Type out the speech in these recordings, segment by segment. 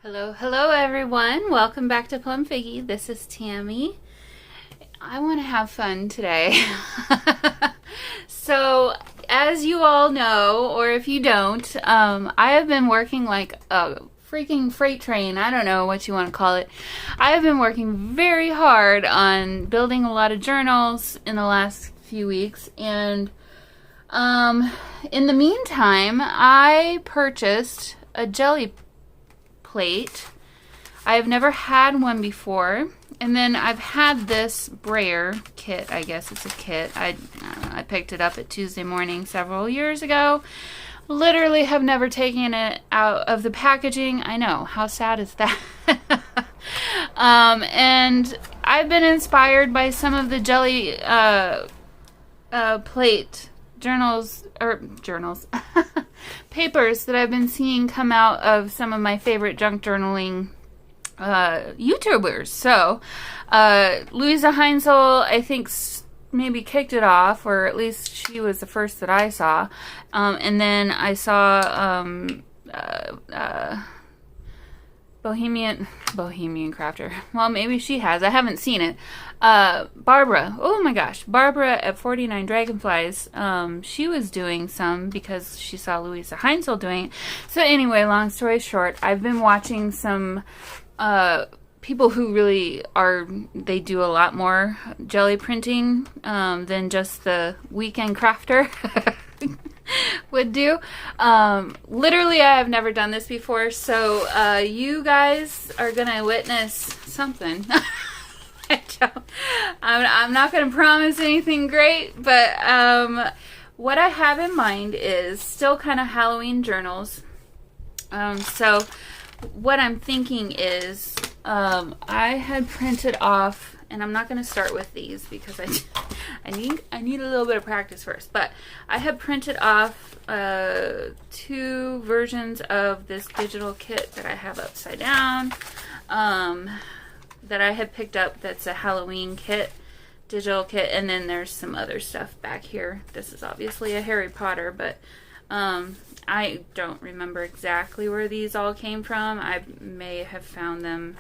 Hello everyone. Welcome back to Plum Figgy. This is Tammy. I want to have fun today. So, as you all know, or if you don't, I have been working like a freaking freight train. I don't know what you want to call it. I have been working very hard on building a lot of journals in the last few weeks, and in the meantime, I purchased a Gelli plate. I've never had one before, and then I've had this brayer kit. I guess it's a kit. I picked it up at Tuesday morning several years ago. Literally have never taken it out of the packaging. I know, how sad is that? And I've been inspired by some of the Gelli plate journals papers that I've been seeing come out of some of my favorite junk journaling YouTubers. So Louisa Heinzel, I think, maybe kicked it off, or at least she was the first that I saw. And then I saw Bohemian Crafter. Well, maybe she has. I haven't seen it. Barbara. Oh my gosh. Barbara at 49 Dragonflies. She was doing some because she saw Louisa Heinzel doing it. So anyway, long story short, I've been watching some people who really they do a lot more Gelli printing than just the weekend crafter would do. Literally, I have never done this before, so you guys are gonna witness something. I'm not gonna promise anything great, but what I have in mind is still kind of Halloween journals. So what I'm thinking is I had printed off, and I'm not going to start with these because I need a little bit of practice first, but I had printed off 2 versions of this digital kit that I have upside down that I had picked up. That's a Halloween kit, digital kit, and then there's some other stuff back here. This is obviously a Harry Potter, but I don't remember exactly where these all came from. I may have found them.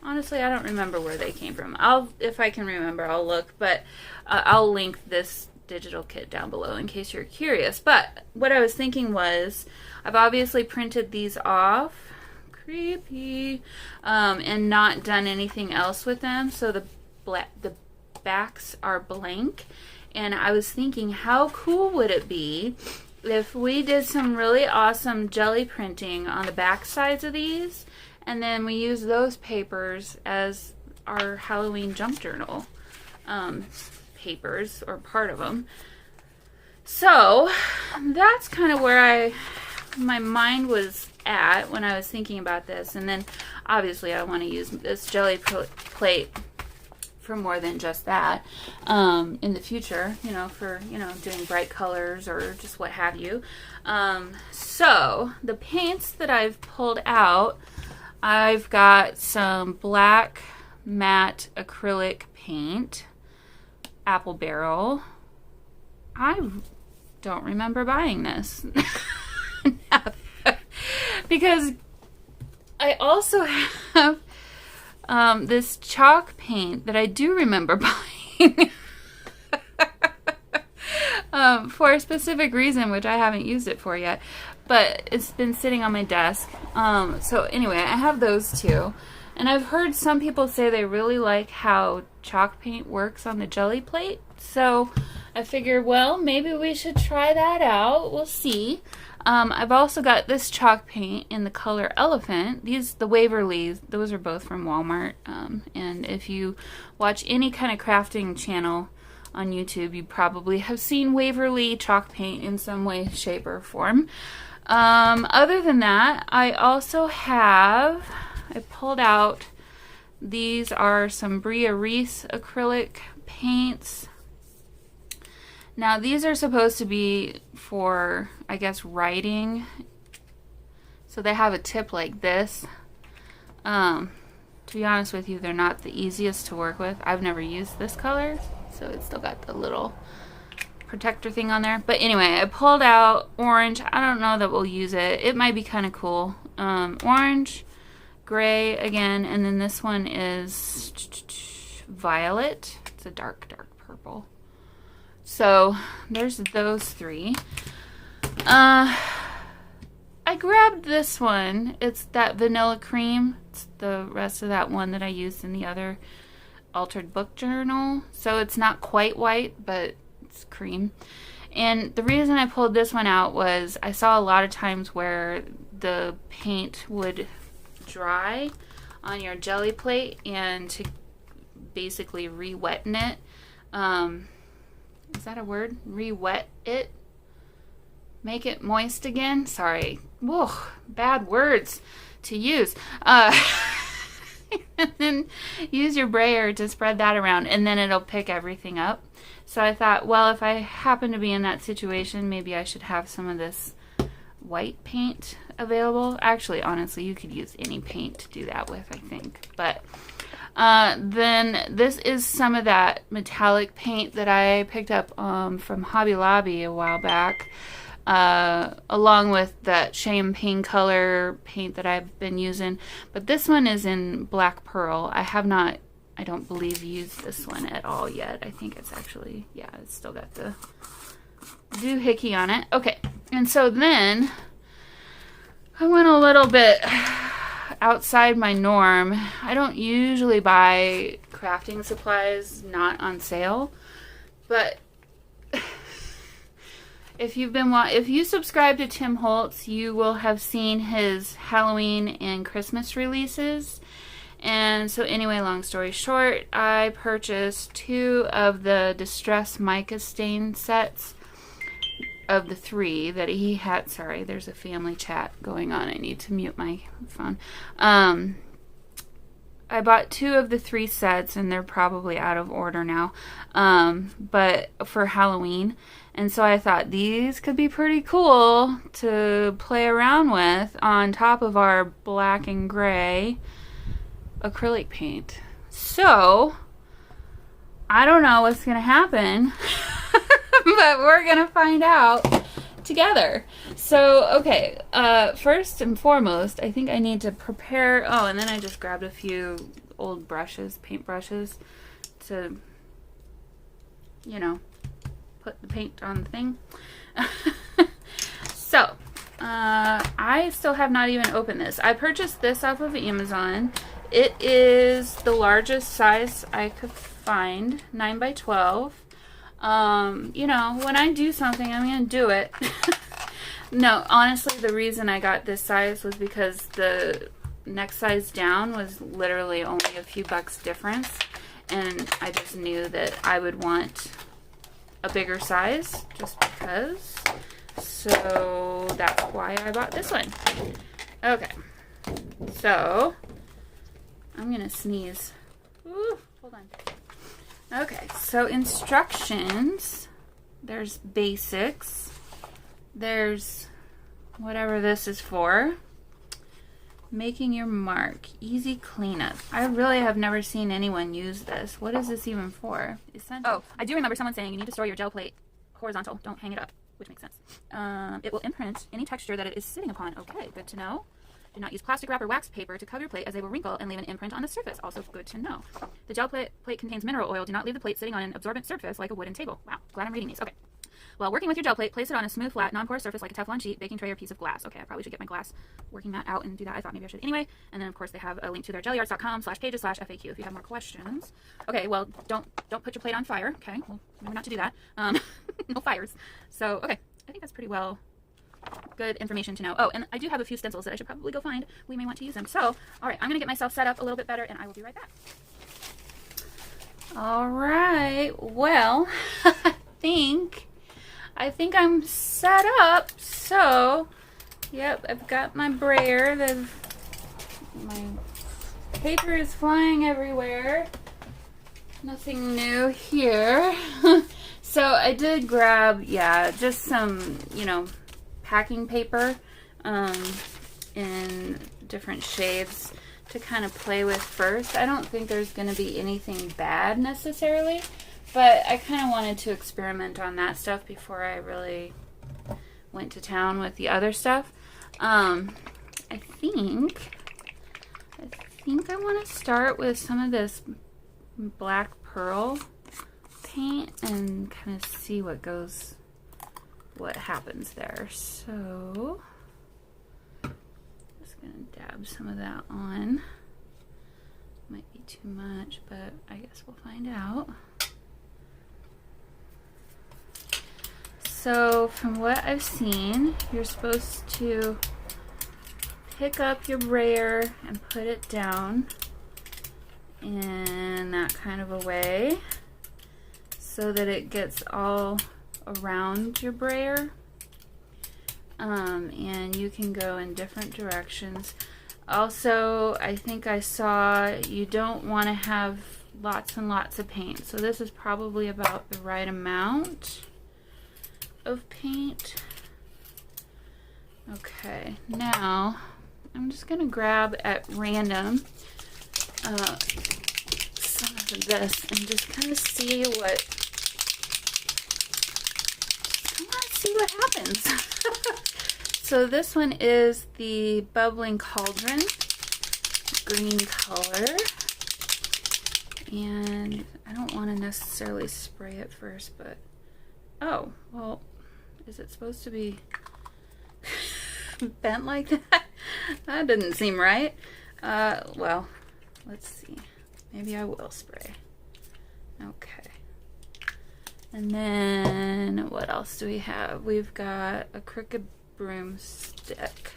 Honestly, I don't remember where they came from. If I can remember, I'll look, but I'll link this digital kit down below in case you're curious. But what I was thinking was, I've obviously printed these off, creepy, and not done anything else with them, so the backs are blank. And I was thinking, how cool would it be if we did some really awesome Gelli printing on the back sides of these, and then we use those papers as our Halloween junk journal papers, or part of them. So that's kind of where my mind was at when I was thinking about this. And then obviously I want to use this Gelli plate for more than just that in the future, for doing bright colors or just what have you. So the paints that I've pulled out, I've got some black matte acrylic paint, apple barrel. I don't remember buying this because I also have this chalk paint that I do remember buying for a specific reason, which I haven't used it for yet, but it's been sitting on my desk. So anyway, I have those 2, and I've heard some people say they really like how chalk paint works on the Gelli plate, so I figured, well, maybe we should try that out. We'll see. I've also got this chalk paint in the color Elephant. The Waverlys, those are both from Walmart. And if you watch any kind of crafting channel on YouTube, you probably have seen Waverly chalk paint in some way, shape, or form. Other than that, I pulled out, these are some Bria Reese acrylic paints. Now, these are supposed to be for, I guess, writing. So they have a tip like this. To be honest with you, they're not the easiest to work with. I've never used this color, so it's still got the little protector thing on there. But anyway, I pulled out orange. I don't know that we'll use it. It might be kind of cool. Orange, gray again, and then this one is violet. It's a dark purple. So there's those three. I grabbed this one. It's that vanilla cream. It's the rest of that one that I used in the other altered book journal. So it's not quite white, but it's cream. And the reason I pulled this one out was I saw a lot of times where the paint would dry on your jelly plate, and to basically re-wetten it. Is that a word? Re-wet it? Make it moist again? Sorry. Whoa, bad words to use. And then use your brayer to spread that around, and then it'll pick everything up. So I thought, well, if I happen to be in that situation, maybe I should have some of this white paint available. Actually, honestly, you could use any paint to do that with, I think. But then this is some of that metallic paint that I picked up from Hobby Lobby a while back, along with that champagne color paint that I've been using. But this one is in black pearl. I have not, I don't believe, used this one at all yet. I think it's actually, yeah, it's still got the doohickey on it. Okay, and so then I went a little bit outside my norm. I don't usually buy crafting supplies not on sale, but if you subscribe to Tim Holtz, you will have seen his Halloween and Christmas releases. And so anyway, long story short, I purchased 2 of the Distress Mica Stain sets of the 3 that he had. Sorry, there's a family chat going on. I need to mute my phone. I bought 2 of the 3 sets, and they're probably out of order now, but for Halloween. And so I thought these could be pretty cool to play around with on top of our black and gray acrylic paint. So I don't know what's gonna happen, but we're gonna find out together. So okay, first and foremost, I think I need to prepare. Oh, and then I just grabbed a few old brushes, paint brushes, to, you know, put the paint on the thing. So I still have not even opened this. I purchased this off of Amazon. It is the largest size I could find, 9 by 12. You know, when I do something, I'm gonna do it. No, honestly, the reason I got this size was because the next size down was literally only a few bucks difference, and I just knew that I would want a bigger size just because. So that's why I bought this one. Okay, so I'm gonna sneeze. Ooh, hold on. Okay, so instructions. There's basics. There's whatever this is for. Making your mark. Easy cleanup. I really have never seen anyone use this. What is this even for? Essential. Oh, I do remember someone saying you need to store your gel plate horizontal. Don't hang it up, which makes sense. It will imprint any texture that it is sitting upon. Okay, good to know. Do not use plastic wrap or wax paper to cover your plate, as they will wrinkle and leave an imprint on the surface. Also good to know. The gel plate contains mineral oil. Do not leave the plate sitting on an absorbent surface like a wooden table. Wow, glad I'm reading these. Okay. While working with your gel plate, place it on a smooth, flat, non-porous surface like a Teflon sheet, baking tray, or piece of glass. Okay, I probably should get my glass working that out and do that. I thought maybe I should anyway. And then, of course, they have a link to their jellyards.com/pages/FAQ if you have more questions. Okay, well, don't put your plate on fire. Okay, well, remember not to do that. No fires. So, okay, I think that's pretty well good information to know. Oh, and I do have a few stencils that I should probably go find. We may want to use them. So, all right, I'm going to get myself set up a little bit better, and I will be right back. All right, well, I think I'm set up. So, yep, I've got my brayer. My paper is flying everywhere. Nothing new here. So I did grab, yeah, just some, you know, packing paper in different shades to kind of play with first. I don't think there's going to be anything bad necessarily, But I kind of wanted to experiment on that stuff before I really went to town with the other stuff. I think I want to start with some of this black pearl paint and kind of see what happens there. So just gonna dab some of that on. Might be too much, but I guess we'll find out. So from what I've seen, you're supposed to pick up your brayer and put it down in that kind of a way so that it gets all around your brayer, and you can go in different directions. Also, I think I saw you don't want to have lots and lots of paint, so this is probably about the right amount of paint. Okay, now I'm just gonna grab at random some of this and just kind of see what happens. So this one is the Bubbling Cauldron, green color, and I don't want to necessarily spray it first, but oh well, is it supposed to be bent like that? That didn't seem right. Well, let's see. Maybe I will spray. Okay. And then what else do we have? We've got a crooked broomstick.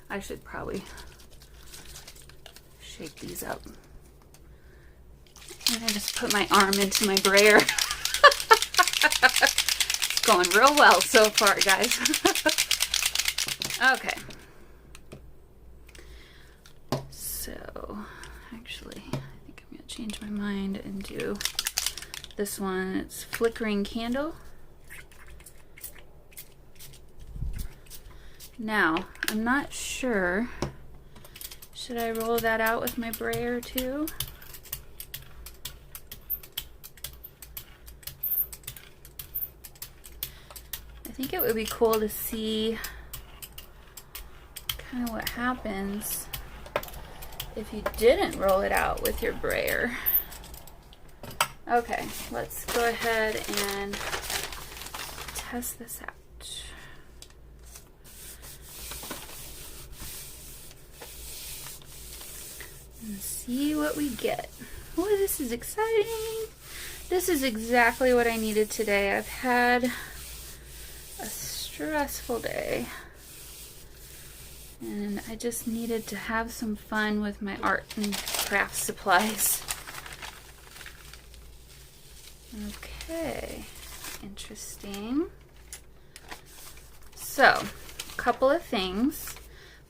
I should probably shake these up. And I just put my arm into my brayer. It's going real well so far, guys. Okay. So, actually, I think I'm going to change my mind and do this one. It's Flickering Candle. Now, I'm not sure. Should I roll that out with my brayer too? I think it would be cool to see kind of what happens if you didn't roll it out with your brayer. Okay, let's go ahead and test this out. And see what we get. Oh, this is exciting. This is exactly what I needed today. I've had a stressful day, and I just needed to have some fun with my art and craft supplies. Okay, interesting. So, a couple of things.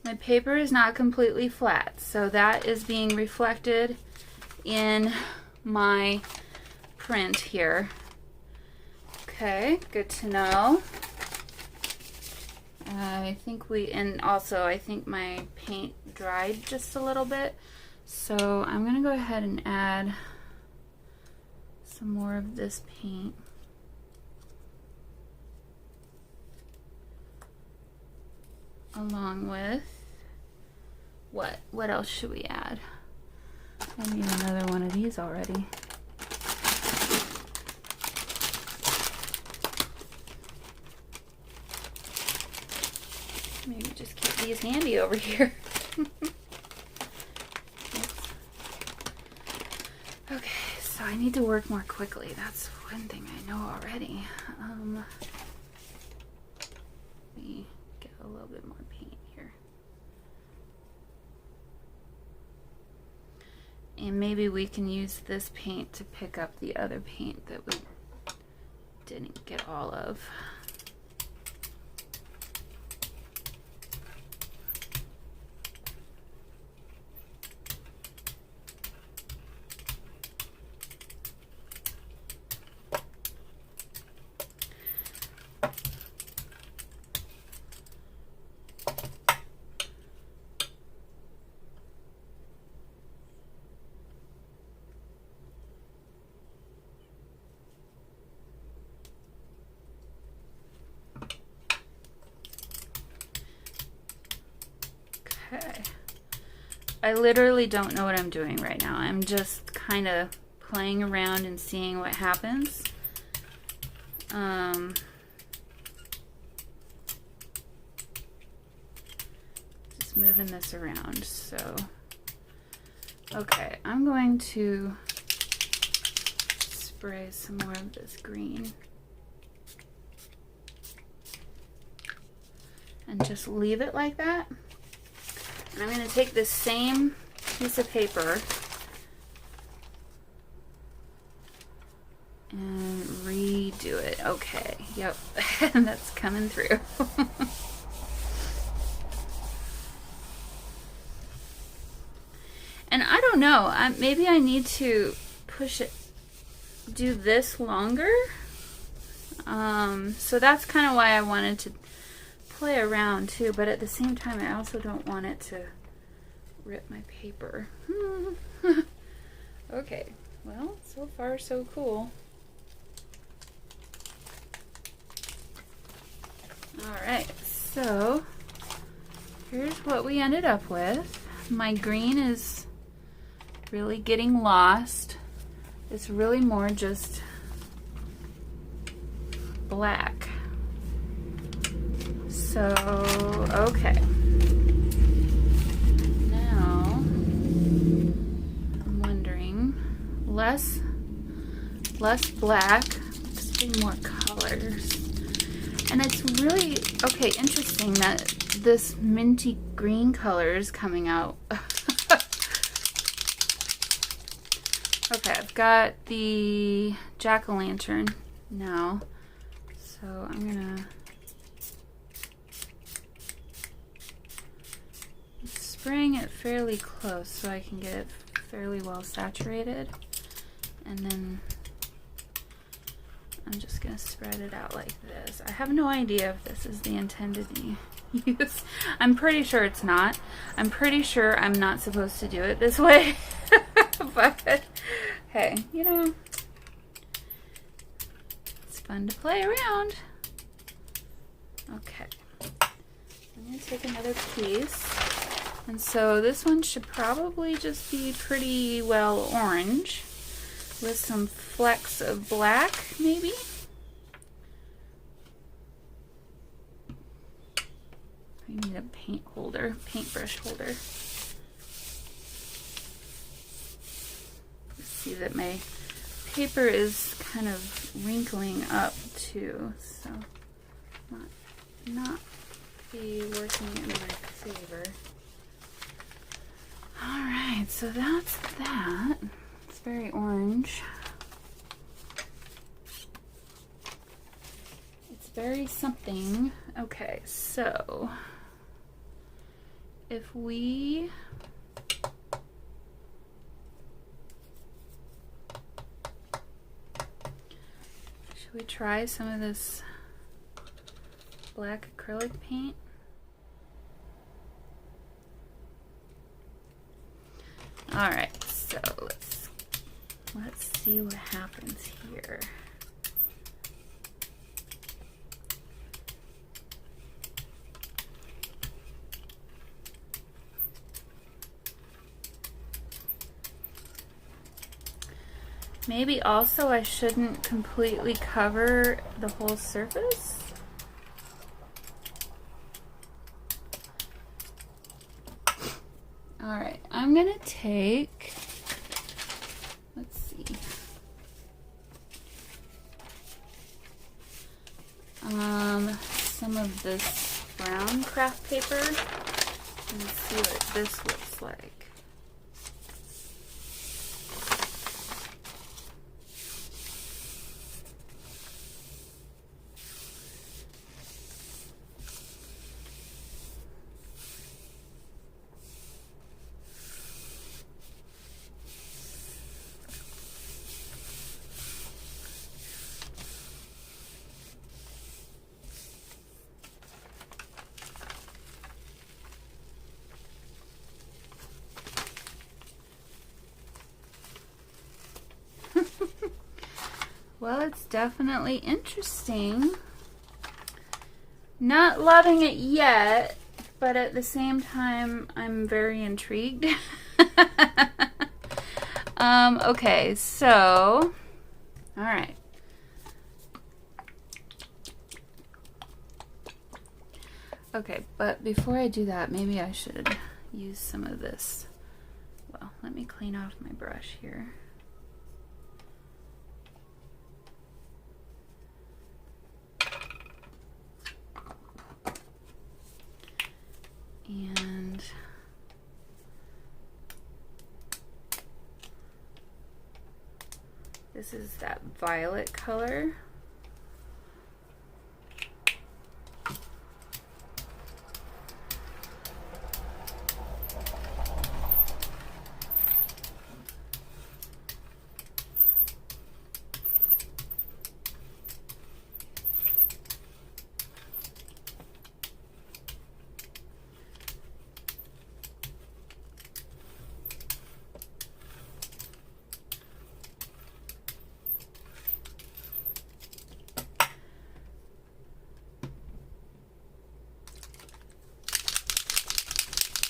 My paper is not completely flat, so that is being reflected in my print here. Okay, good to know. I think I think my paint dried just a little bit, so I'm gonna go ahead and add some more of this paint. Along with what else should we add? I need another one of these already. Maybe just keep these handy over here. Okay, so I need to work more quickly. That's one thing I know already. Let me get a little bit more paint here. And maybe we can use this paint to pick up the other paint that we didn't get all of. Okay. I literally don't know what I'm doing right now. I'm just kind of playing around and seeing what happens. Just moving this around. So, okay, I'm going to spray some more of this green. And just leave it like that. And I'm going to take this same piece of paper and redo it. Okay, yep, that's coming through. And I don't know, maybe I need to push it, do this longer. So that's kind of why I wanted to play around too, but at the same time I also don't want it to rip my paper. Okay, well, so far so cool. Alright, so here's what we ended up with. My green is really getting lost. It's really more just black. So, okay. Now, I'm wondering, less black, let's do more colors. And it's really, okay, interesting that this minty green color is coming out. Okay, I've got the jack-o'-lantern now. So I'm gonna spraying it fairly close so I can get it fairly well saturated, and then I'm just gonna spread it out like this. I have no idea if this is the intended use. I'm pretty sure it's not. I'm pretty sure I'm not supposed to do it this way. But hey, you know, it's fun to play around. Okay, I'm gonna take another piece. And so this one should probably just be pretty well orange with some flecks of black, maybe. I need a paintbrush holder. See that my paper is kind of wrinkling up too, so not be working in my favor. Alright, so that's that. It's very orange. It's very something. Okay, so if we should we try some of this black acrylic paint? All right, so let's see what happens here. Maybe also I shouldn't completely cover the whole surface. All right, I'm gonna take, let's see, some of this brown craft paper and see what this looks like. Well, it's definitely interesting. Not loving it yet, but at the same time, I'm very intrigued. Okay, so, all right. Okay, but before I do that, maybe I should use some of this. Well, let me clean off my brush here. And this is that violet color.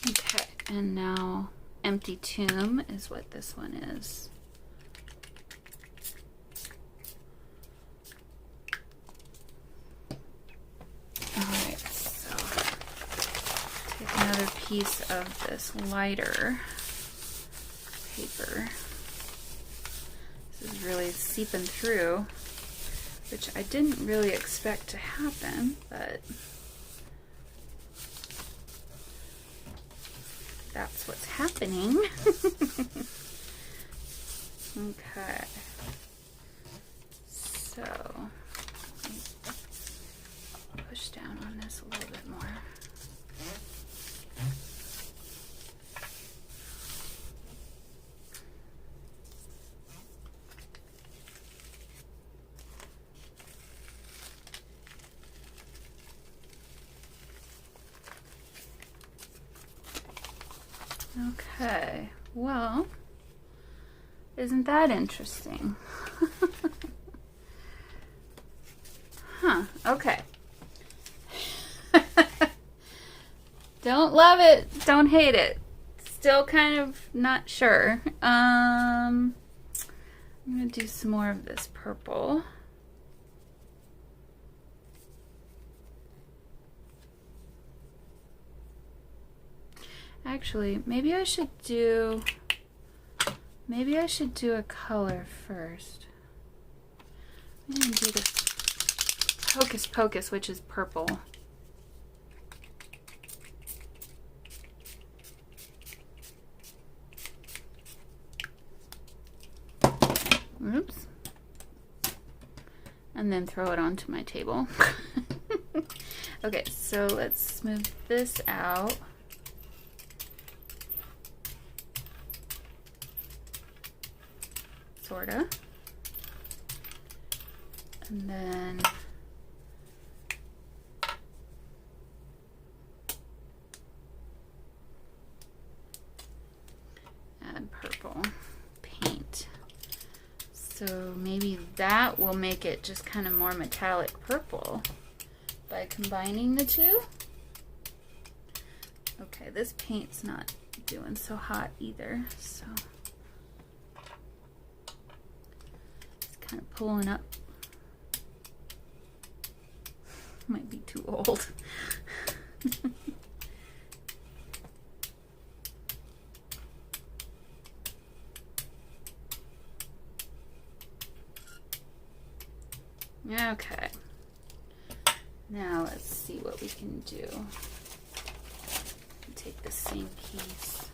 Okay, and now Empty Tomb is what this one is. Alright, so take another piece of this lighter paper. This is really seeping through, which I didn't really expect to happen, but that's what's happening. Okay. So, push down on this a little bit more. Okay, well, isn't that interesting? Huh, okay. Don't love it, don't hate it. Still kind of not sure. I'm gonna do some more of this purple. Actually, maybe I should do a color first. I'm gonna do the Hocus Pocus, which is purple. Oops. And then throw it onto my table. Okay, so let's smooth this out. Sorta. And then add purple paint. So maybe that will make it just kind of more metallic purple by combining the two. Okay, this paint's not doing so hot either, so kind of pulling up. Might be too old. Okay. Now let's see what we can do. Take the same piece.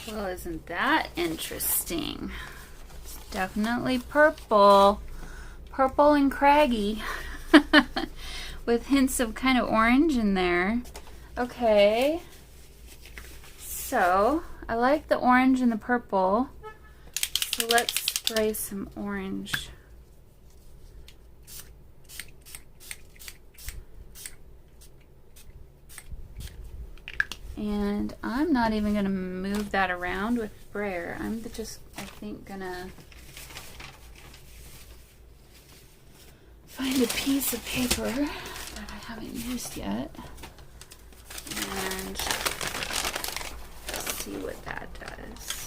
Well, isn't that interesting? Let's Definitely purple. Purple and craggy. With hints of kind of orange in there. Okay. So, I like the orange and the purple. So let's spray some orange. And I'm not even going to move that around with sprayer. I'm just, I think, going to find a piece of paper that I haven't used yet. And see what that does.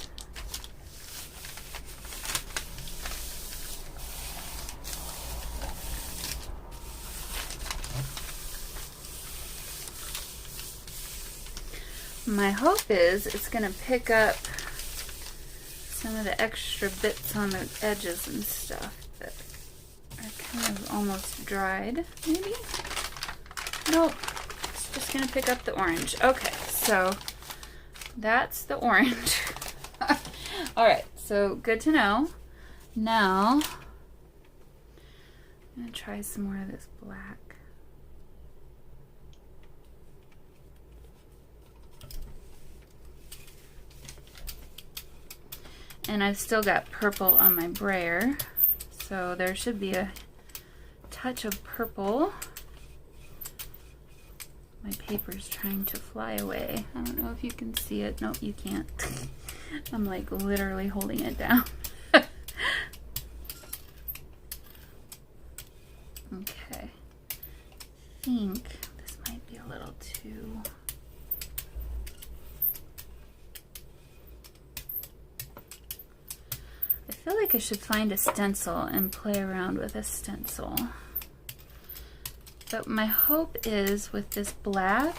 My hope is it's going to pick up some of the extra bits on the edges and stuff that are kind of almost dried, maybe? Nope, it's just going to pick up the orange. Okay, so that's the orange. Alright, so good to know. Now, I'm going to try some more of this black. And I've still got purple on my brayer, so there should be a touch of purple. My paper's trying to fly away. I don't know if you can see it. Nope, you can't. I'm like literally holding it down. Okay. I think this might be a little too... I feel like I should find a stencil and play around with a stencil. But my hope is with this black,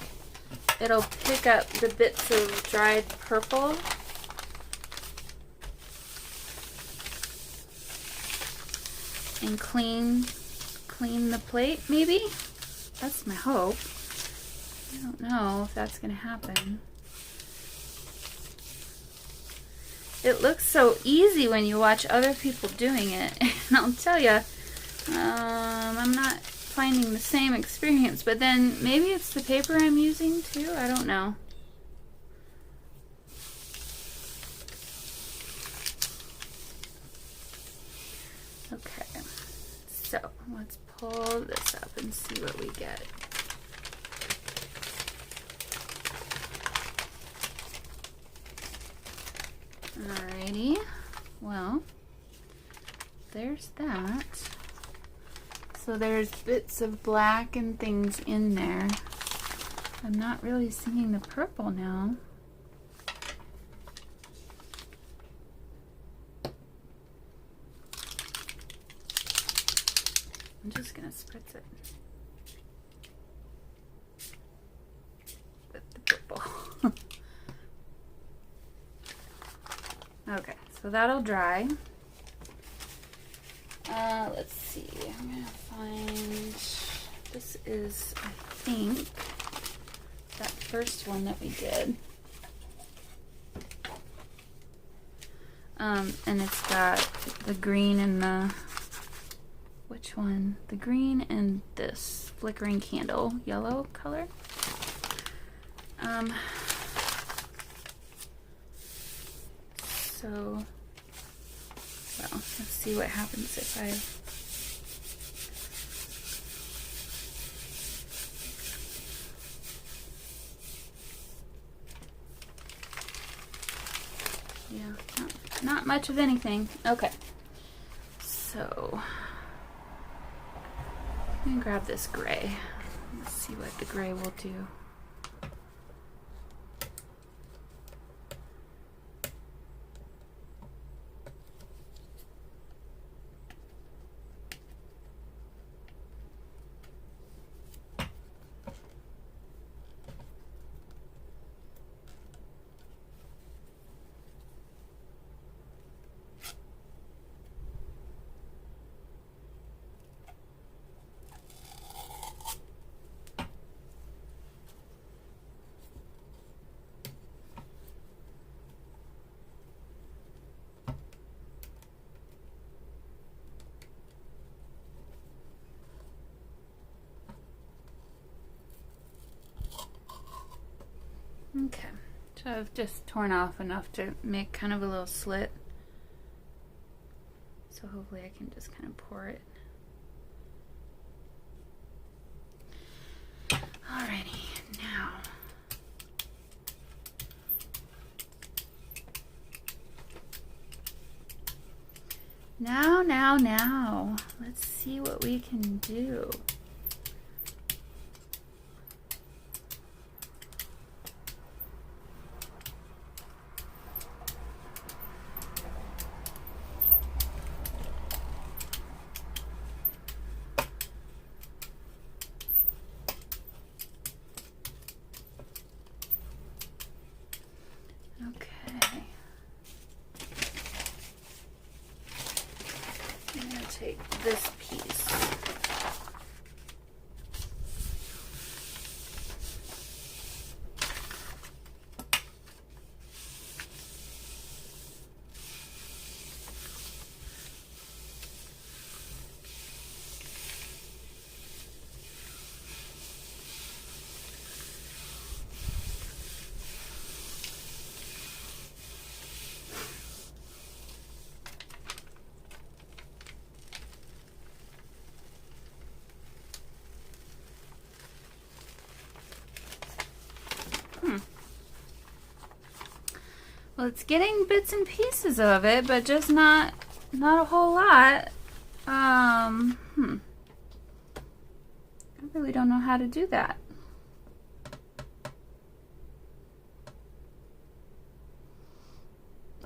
it'll pick up the bits of dried purple. And clean the plate, maybe? That's my hope. I don't know if that's gonna happen. It looks so easy when you watch other people doing it, and I'll tell you, I'm not finding the same experience, but then maybe it's the paper I'm using too, I don't know. Okay, so let's pull this up and see what we get. Alrighty, well, there's that. So there's bits of black and things in there. I'm not really seeing the purple now. I'm just gonna spritz it with the purple. Okay, so that'll dry. Let's see, I'm gonna find, this is, I think, that first one that we did. And it's got the green and the, which one? The green and this Flickering Candle yellow color. So, well, let's see what happens if I... Yeah, not much of anything. Okay, so I'm gonna grab this gray. Let's see what the gray will do. So I've just torn off enough to make kind of a little slit. So hopefully I can just kind of pour it. Alrighty, now. Now. Let's see what we can do. Take this piece. Well, it's getting bits and pieces of it, but just not a whole lot. I really don't know how to do that.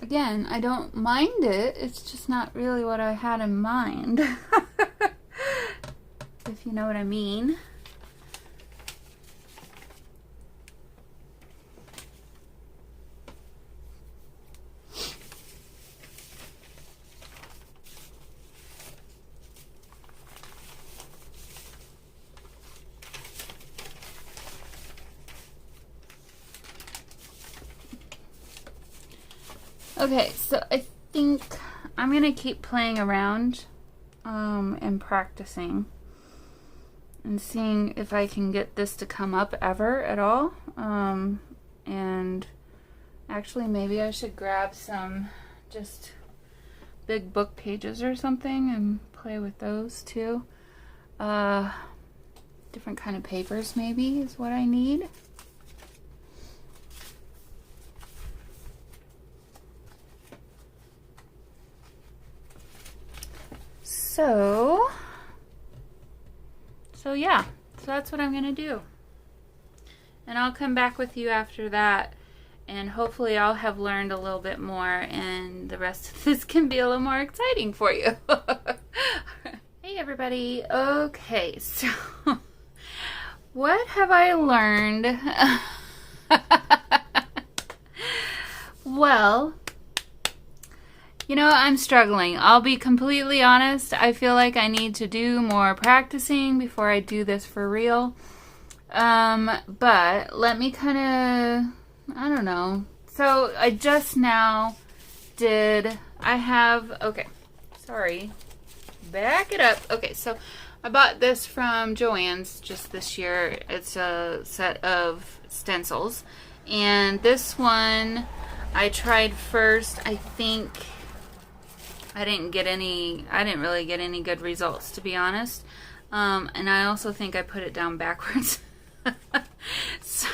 Again, I don't mind it. It's just not really what I had in mind. If you know what I mean. Okay, so I think I'm gonna keep playing around and practicing and seeing if I can get this to come up ever at all. And actually maybe I should grab some just big book pages or something and play with those too. Different kind of papers maybe is what I need. So yeah, so that's what I'm gonna do. And I'll come back with you after that, and hopefully I'll have learned a little bit more and the rest of this can be a little more exciting for you. Hey everybody, okay, so what have I learned? Well, you know, I'm struggling. I'll be completely honest. I feel like I need to do more practicing before I do this for real. But let me kind of, I don't know. So I just now okay, sorry. Back it up. Okay, so I bought this from Joann's just this year. It's a set of stencils. And this one I tried first. I think I didn't really get any good results, to be honest. And I also think I put it down backwards. So,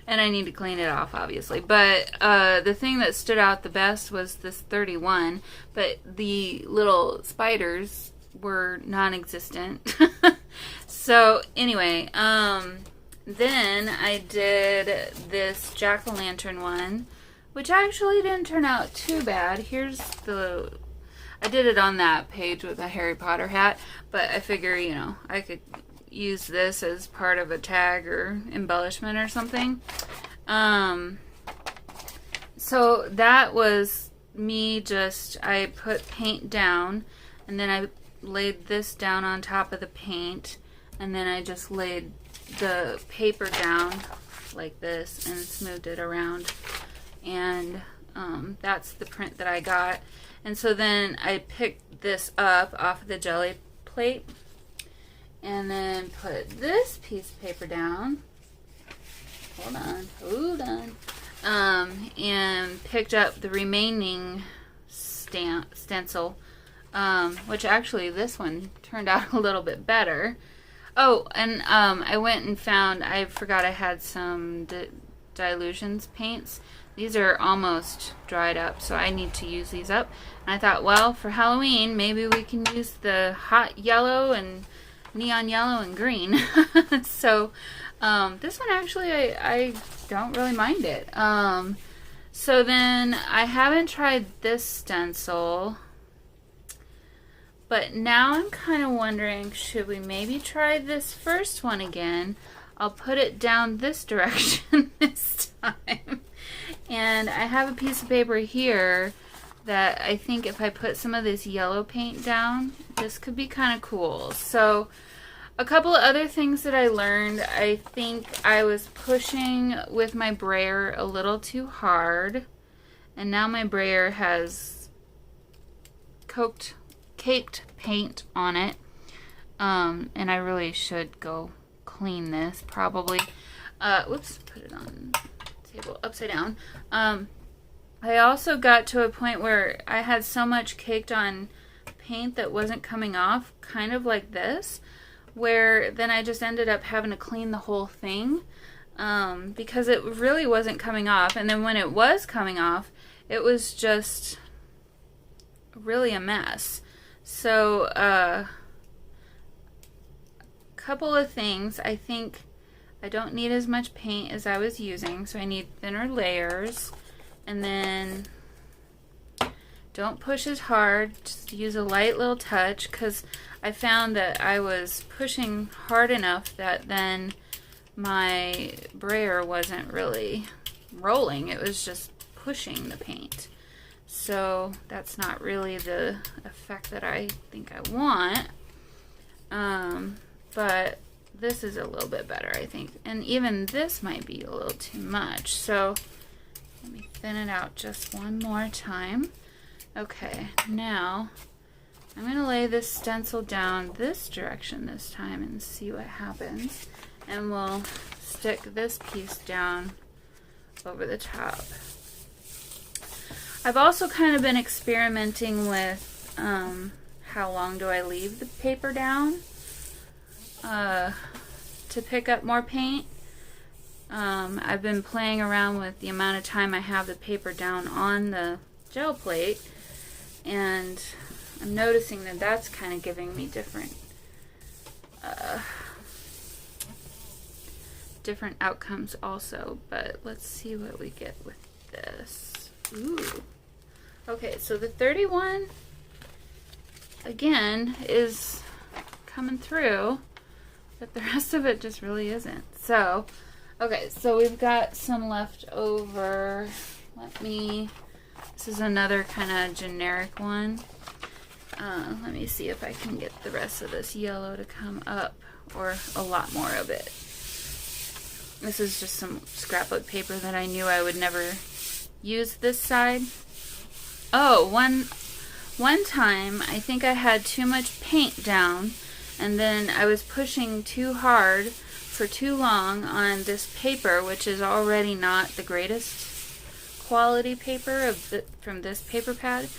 and I need to clean it off, obviously. But the thing that stood out the best was this 31. But the little spiders were non-existent. So, anyway, then I did this jack-o'-lantern one, which actually didn't turn out too bad. I did it on that page with a Harry Potter hat, but I figure, you know, I could use this as part of a tag or embellishment or something. So that was me I put paint down, and then I laid this down on top of the paint, and then I just laid the paper down like this and smoothed it around. And that's the print that I got. And so then I picked this up off of the jelly plate and then put this piece of paper down. Hold on. and picked up the remaining stencil, which actually this one turned out a little bit better. Oh, and I went and found, I forgot I had some dilutions paints. These are almost dried up, so I need to use these up. And I thought, well, for Halloween, maybe we can use the hot yellow and neon yellow and green. So this one actually, I don't really mind it. So then I haven't tried this stencil, but now I'm kind of wondering, should we maybe try this first one again? I'll put it down this direction this time. And I have a piece of paper here that I think if I put some of this yellow paint down, this could be kind of cool. So a couple of other things that I learned, I think I was pushing with my brayer a little too hard, and now my brayer has caked paint on it, and I really should go clean this probably. Whoops, put it on the table upside down. I also got to a point where I had so much caked on paint that wasn't coming off, kind of like this, where then I just ended up having to clean the whole thing, because it really wasn't coming off. And then when it was coming off, it was just really a mess. So a couple of things. I think I don't need as much paint as I was using, so I need thinner layers. And then don't push as hard, just use a light little touch, because I found that I was pushing hard enough that then my brayer wasn't really rolling, it was just pushing the paint. So that's not really the effect that I think I want. But this is a little bit better, I think. And even this might be a little too much. So let me thin it out just one more time. Okay, now I'm going to lay this stencil down this direction this time and see what happens. And we'll stick this piece down over the top. I've also kind of been experimenting with how long do I leave the paper down to pick up more paint. I've been playing around with the amount of time I have the paper down on the gel plate, and I'm noticing that that's kind of giving me different outcomes also. But let's see what we get with this. Ooh. Okay, so the 31 again is coming through, but the rest of it just really isn't. So, okay, so we've got some left over. This is another kind of generic one. Let me see if I can get the rest of this yellow to come up, or a lot more of it. This is just some scrapbook paper that I knew I would never use this side. Oh, one time I think I had too much paint down, and then I was pushing too hard for too long on this paper, which is already not the greatest quality paper from this paper pad,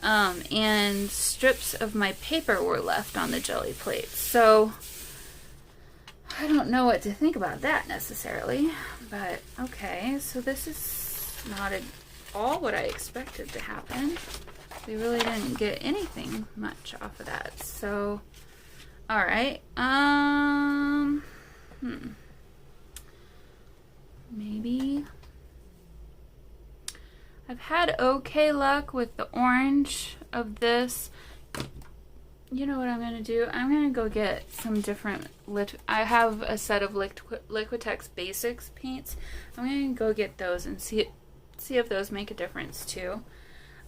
and strips of my paper were left on the jelly plate. So I don't know what to think about that necessarily, but okay. So this is not at all what I expected to happen. We really didn't get anything much off of that. So, all right. Maybe I've had okay luck with the orange of this. You know what I'm going to do? I'm going to go get some different I have a set of Liquitex Basics paints. I'm going to go get those and see if those make a difference too.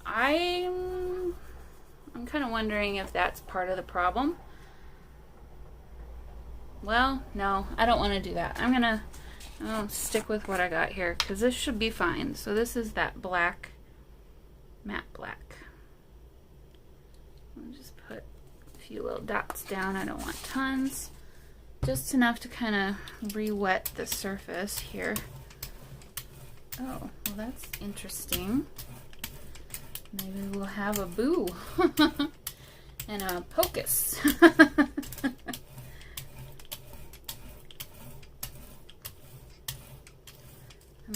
I'm kind of wondering if that's part of the problem. Well, no, I don't want to do that. I'll stick with what I got here, because this should be fine. So this is that black, matte black. I'll just put a few little dots down. I don't want tons. Just enough to kind of re-wet the surface here Oh, well that's interesting. Maybe we'll have a boo and a pocus. I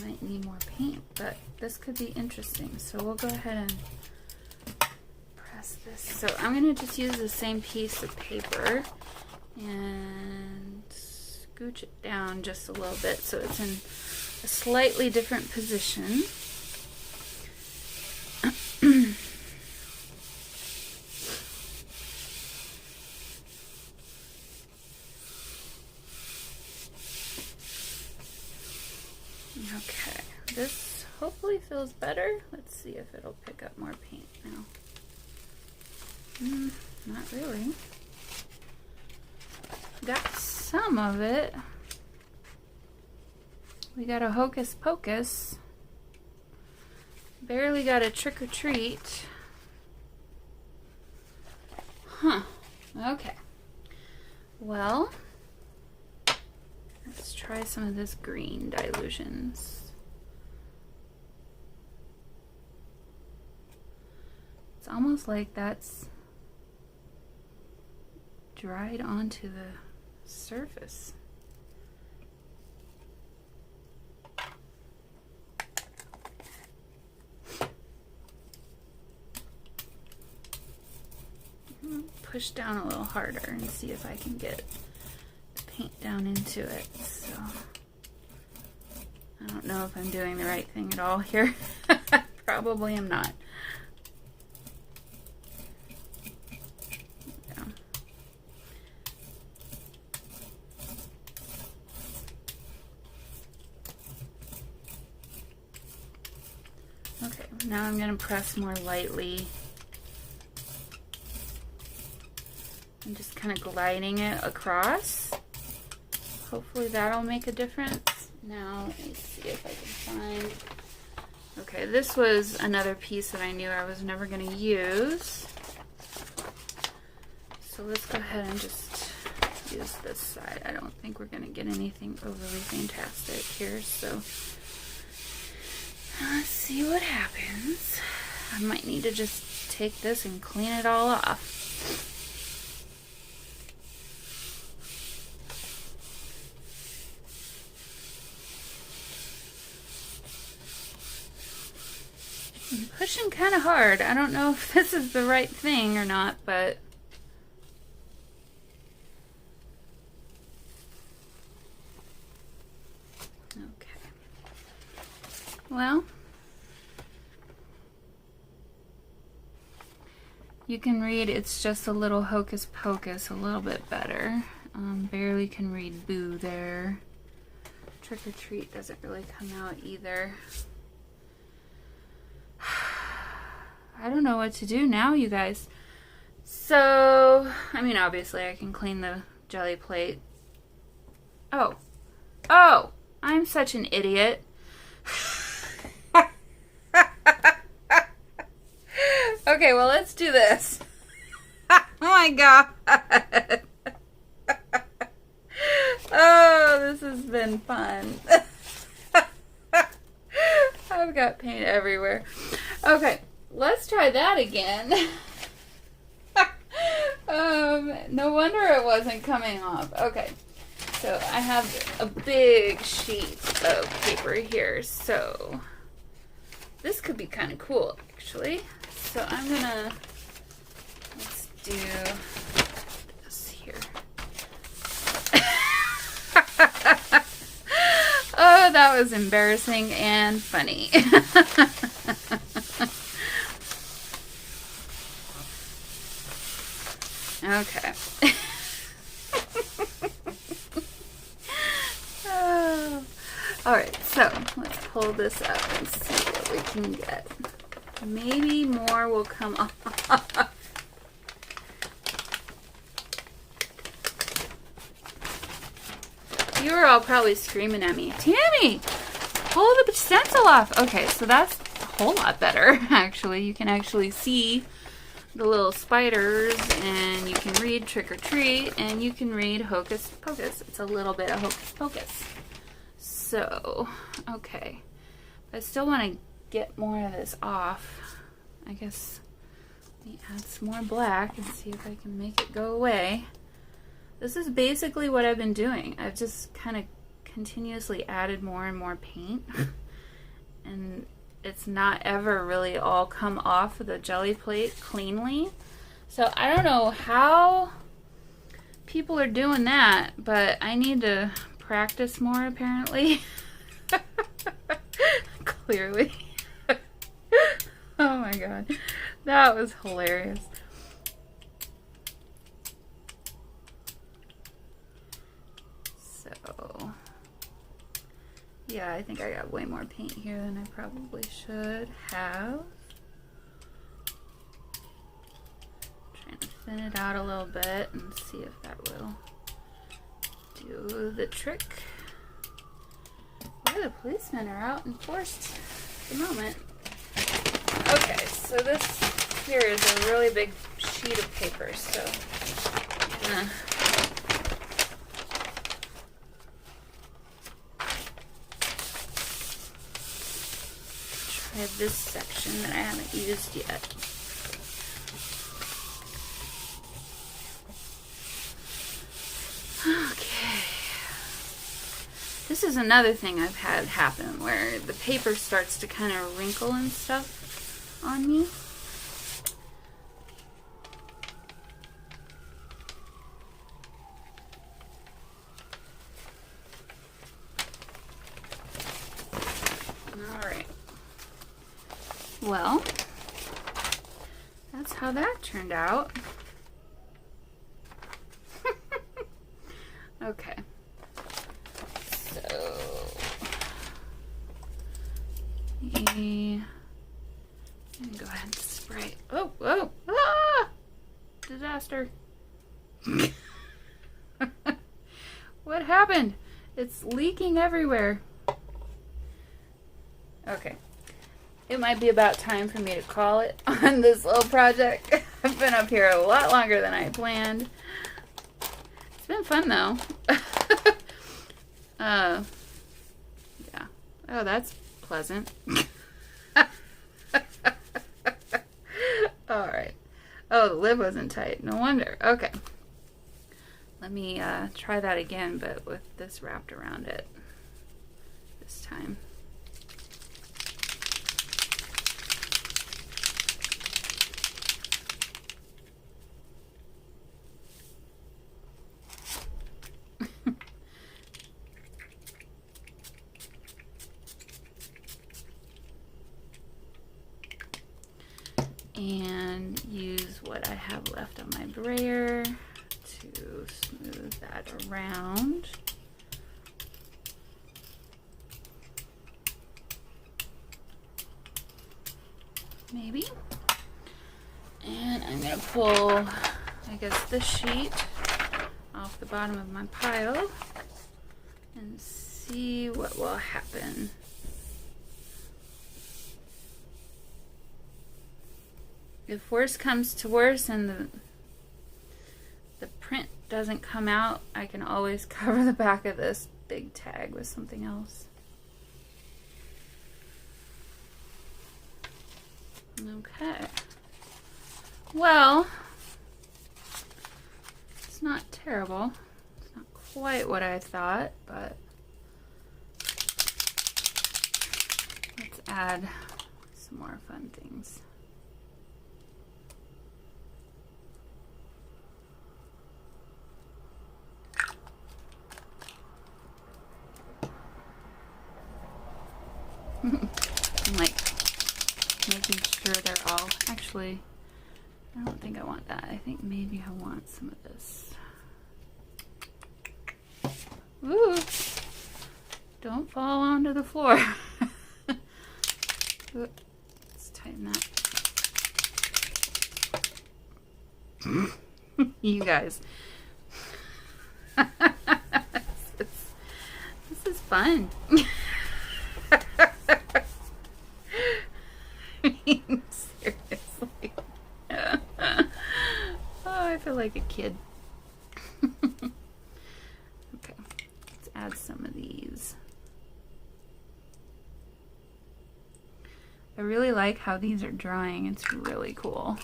might need more paint, but this could be interesting. So we'll go ahead and press this. So I'm going to just use the same piece of paper and scooch it down just a little bit so it's in a slightly different position. Okay, this hopefully feels better. Let's see if it'll pick up more paint now. Not really. Got some of it. We got a hocus pocus. Barely got a trick or treat. Huh. Okay. Well, let's try some of this green dilutions. It's almost like that's dried onto the surface. Push down a little harder and see if I can get paint down into it. So I don't know if I'm doing the right thing at all here. Probably am not. Yeah. Okay, now I'm going to press more lightly. I'm just kind of gliding it across. Hopefully that'll make a difference. Now, let me see if I can find... Okay, this was another piece that I knew I was never going to use. So let's go ahead and just use this side. I don't think we're going to get anything overly fantastic here, so let's see what happens. I might need to just take this and clean it all off. I'm pushing kind of hard. I don't know if this is the right thing or not, but okay. Well, you can read it's just a little hocus pocus a little bit better. Barely can read boo there. Trick or treat doesn't really come out either. I don't know what to do now, you guys. So, I mean, obviously I can clean the jelly plate. Oh, I'm such an idiot. Okay, well, let's do this. Oh my god. Oh, this has been fun. I've got paint everywhere. Okay, let's try that again. No wonder it wasn't coming off. Okay, so I have a big sheet of paper here, so this could be kind of cool, actually. So I'm gonna, let's do this here. Oh, that was embarrassing and funny. Okay. Oh. All right, so let's pull this up and see what we can get. Maybe more will come off. You were all probably screaming at me, Tammy, pull the stencil off. Okay, so that's a whole lot better, actually. You can actually see the little spiders, and you can read trick or treat, and you can read hocus pocus. It's a little bit of hocus pocus. So, okay. I still want to get more of this off. I guess let me add some more black and see if I can make it go away. This is basically what I've been doing. I've just kind of continuously added more and more paint. And it's not ever really all come off of the jelly plate cleanly. So I don't know how people are doing that, but I need to practice more apparently. Clearly. Oh my god. That was hilarious. So, yeah, I think I got way more paint here than I probably should have. Trying to thin it out a little bit and see if that will do the trick. Boy, the policemen are out in force at the moment. Okay, so this here is a really big sheet of paper, so I'm gonna try this section that I haven't used yet. Okay. This is another thing I've had happen where the paper starts to kind of wrinkle and stuff on me. Alright. Well, that's how that turned out. Okay. So, I'm gonna go ahead and spray. Oh, whoa, ah! Disaster. What happened? It's leaking everywhere. Okay. It might be about time for me to call it on this little project. I've been up here a lot longer than I planned. It's been fun though. Yeah. Oh, that's pleasant. Alright. Oh, the lid wasn't tight. No wonder. Okay. Let me try that again, but with this wrapped around it this time. And use what I have left on my brayer to smooth that around. Maybe. And I'm going to pull, I guess, this sheet off the bottom of my pile and see what will happen. If worse comes to worse and the print doesn't come out, I can always cover the back of this big tag with something else. Okay. Well, it's not terrible. It's not quite what I thought, but let's add some more fun things. I'm like making sure they're all, actually, I don't think I want that. I think maybe I want some of this. Ooh, don't fall onto the floor. Let's tighten that. You guys. This is fun. Seriously. Oh, I feel like a kid. Okay, let's add some of these. I really like how these are drying. It's really cool.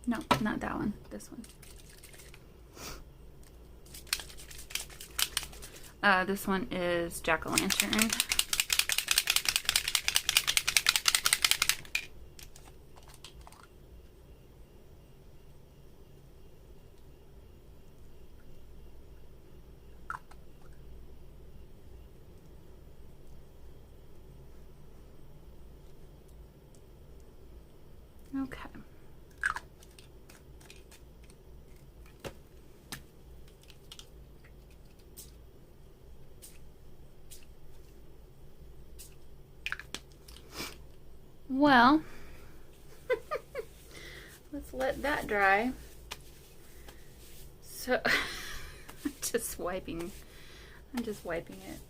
No, not that one. This one. This one is Jack-o'-lantern. Okay. Well, let's let that dry. So, I'm just wiping it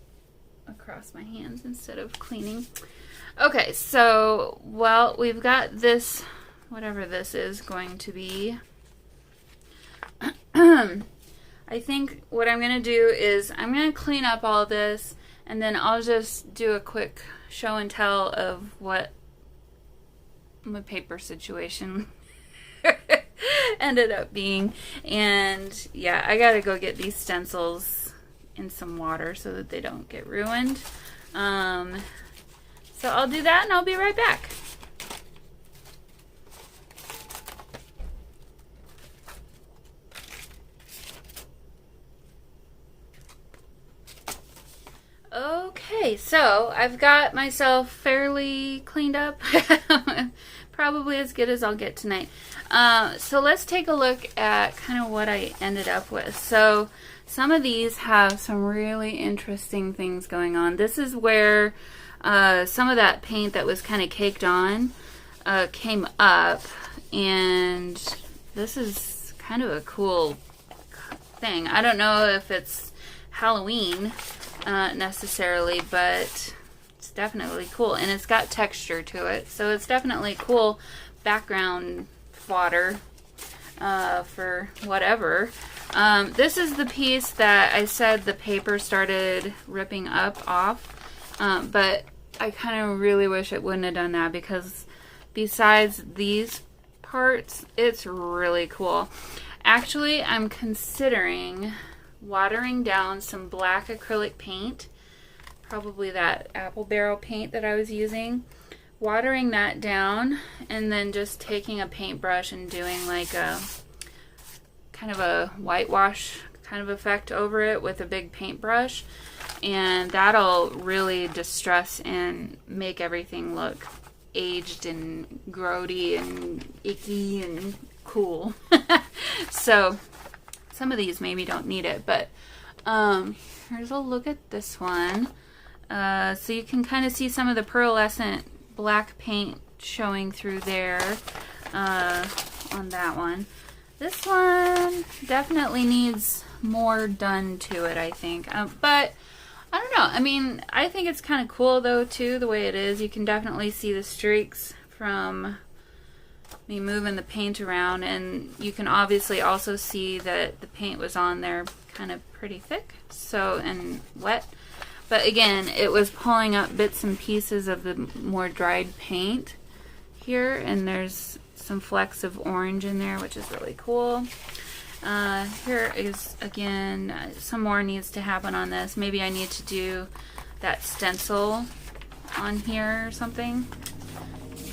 across my hands instead of cleaning. Okay, so, well, we've got this, whatever this is going to be. I think what I'm going to do is I'm going to clean up all this, and then I'll just do a quick show and tell of what my paper situation ended up being. And yeah, I gotta go get these stencils in some water so that they don't get ruined. So I'll do that and I'll be right back. Okay, so I've got myself fairly cleaned up. Probably as good as I'll get tonight. So let's take a look at kind of what I ended up with. So some of these have some really interesting things going on. This is where some of that paint that was kind of caked on came up, and this is kind of a cool thing. I don't know if it's Halloween necessarily, but it's definitely cool, and it's got texture to it, so it's definitely cool background fodder for whatever. This is the piece that I said the paper started ripping up off, but I kind of really wish it wouldn't have done that, because besides these parts, it's really cool. Actually, I'm considering watering down some black acrylic paint, probably that apple barrel paint that I was using, watering that down, and then just taking a paintbrush and doing like a kind of a whitewash kind of effect over it with a big paintbrush, and that'll really distress and make everything look aged and grody and icky and cool. So some of these maybe don't need it, but here's a look at this one. So you can kind of see some of the pearlescent black paint showing through there on that one. This one definitely needs more done to it, I think. But I don't know. I mean, I think it's kind of cool though too, the way it is. You can definitely see the streaks from me moving the paint around, and you can obviously also see that the paint was on there kind of pretty thick, so, and wet. But again, it was pulling up bits and pieces of the more dried paint here, and there's some flecks of orange in there, which is really cool. Here is, again, some more needs to happen on this. Maybe I need to do that stencil on here or something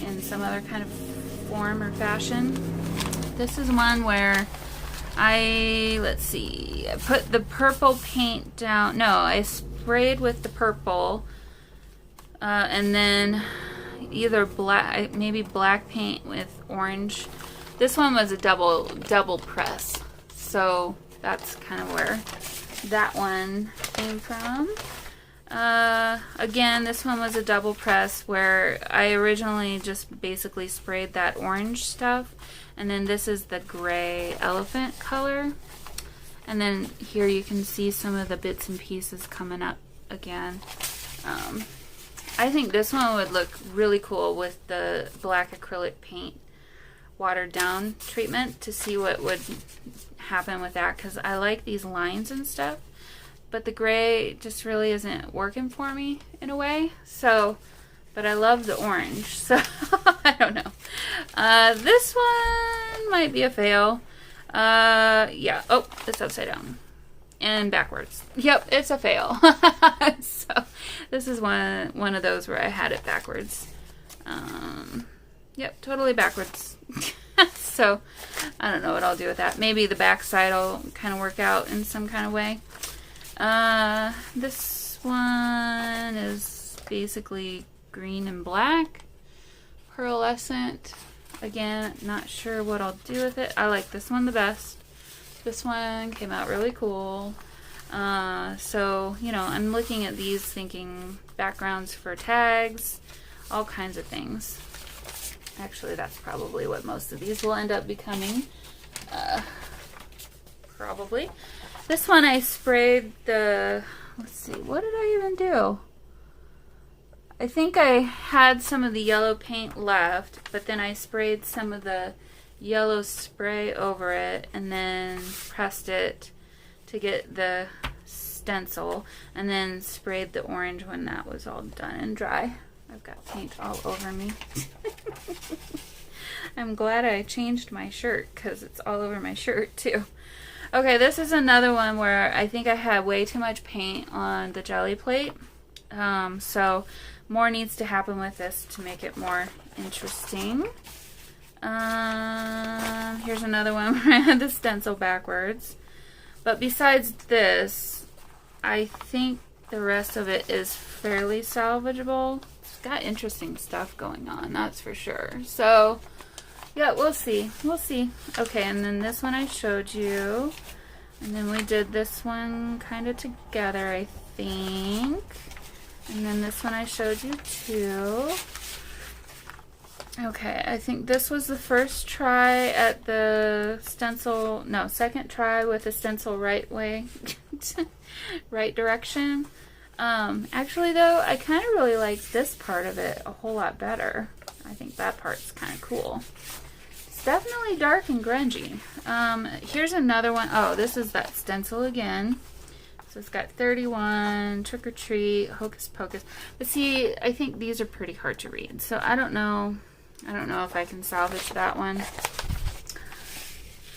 in some other kind of form or fashion. This is one where let's see, I put the purple paint down. No, I sprayed with the purple, and then either black, maybe black paint with orange. This one was a double press, so that's kind of where that one came from. Again, this one was a double press where I originally just basically sprayed that orange stuff, and then this is the gray elephant color, and then here you can see some of the bits and pieces coming up again. I think this one would look really cool with the black acrylic paint watered down treatment, to see what would happen with that, because I like these lines and stuff, but the gray just really isn't working for me in a way. So, but I love the orange, so I don't know. This one might be a fail. Yeah. Oh, it's upside down and backwards. Yep, it's a fail. So this is one of those where I had it backwards. Yep, totally backwards. So I don't know what I'll do with that. Maybe the back side will kind of work out in some kind of way. This one is basically green and black, pearlescent. Again, not sure what I'll do with it. I like this one the best. This one came out really cool. So, you know, I'm looking at these thinking backgrounds for tags, all kinds of things. Actually, that's probably what most of these will end up becoming. Probably. This one I sprayed the, let's see, what did I even do? I think I had some of the yellow paint left, but then I sprayed some of the yellow spray over it and then pressed it to get the stencil and then sprayed the orange when that was all done and dry. I've got paint all over me. I'm glad I changed my shirt because it's all over my shirt too. Okay, this is another one where I think I had way too much paint on the Gelli plate. So more needs to happen with this to make it more interesting. Here's another one where I had the stencil backwards. But besides this, I think the rest of it is fairly salvageable. It's got interesting stuff going on, that's for sure. So, yeah, we'll see. We'll see. Okay, and then this one I showed you. And then we did this one kind of together, I think. And then this one I showed you too. Okay, I think this was the first try at the stencil, no, second try with the stencil right way, right direction. Actually though, I kind of really like this part of it a whole lot better. I think that part's kind of cool. It's definitely dark and grungy. Here's another one. Oh, this is that stencil again. So it's got 31, Trick or Treat, Hocus Pocus. But see, I think these are pretty hard to read. So I don't know if I can salvage that one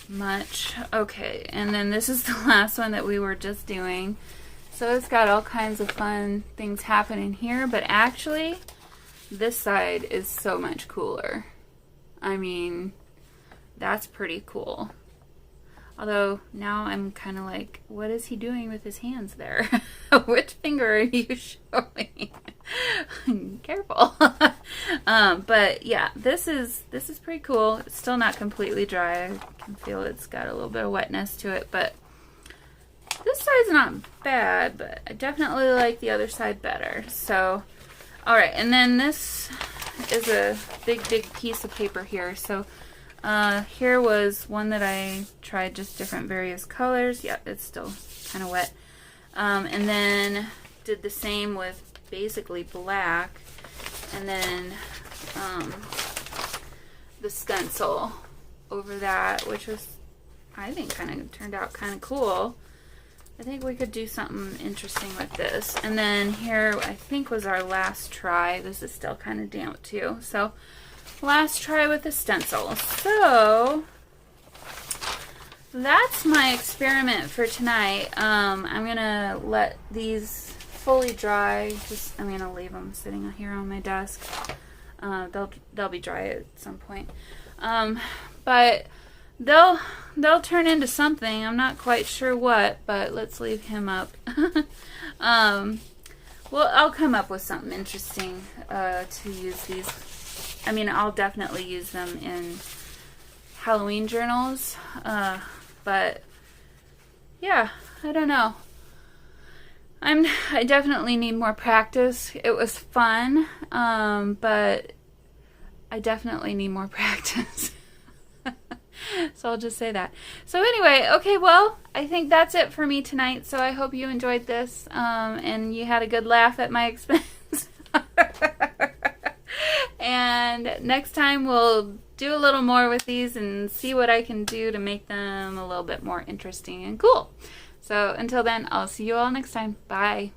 much. Okay, and then this is the last one that we were just doing. So it's got all kinds of fun things happening here, but actually this side is so much cooler. I mean, that's pretty cool. Although now I'm kind of like, what is he doing with his hands there? Which finger are you showing? Careful. But yeah, this is pretty cool. It's still not completely dry. I can feel it's got a little bit of wetness to it, but this side's not bad, but I definitely like the other side better. So, all right, and then this is a big piece of paper here. So here was one that I tried just different various colors. Yeah, it's still kind of wet. And then did the same with basically black. And then the stencil over that, which was, I think, kind of turned out kind of cool. I think we could do something interesting with this. And then here, I think, was our last try. This is still kind of damp too. So last try with the stencil. So that's my experiment for tonight. I'm gonna let these fully dry. I'm gonna leave them sitting here on my desk. They'll be dry at some point. But they'll turn into something. I'm not quite sure what, but let's leave him up. Well, I'll come up with something interesting to use these. I mean, I'll definitely use them in Halloween journals, but yeah, I don't know. I definitely need more practice. It was fun, but I definitely need more practice. So I'll just say that. So anyway, okay, well, I think that's it for me tonight. So I hope you enjoyed this, and you had a good laugh at my expense. And next time we'll do a little more with these and see what I can do to make them a little bit more interesting and cool. So until then, I'll see you all next time. Bye.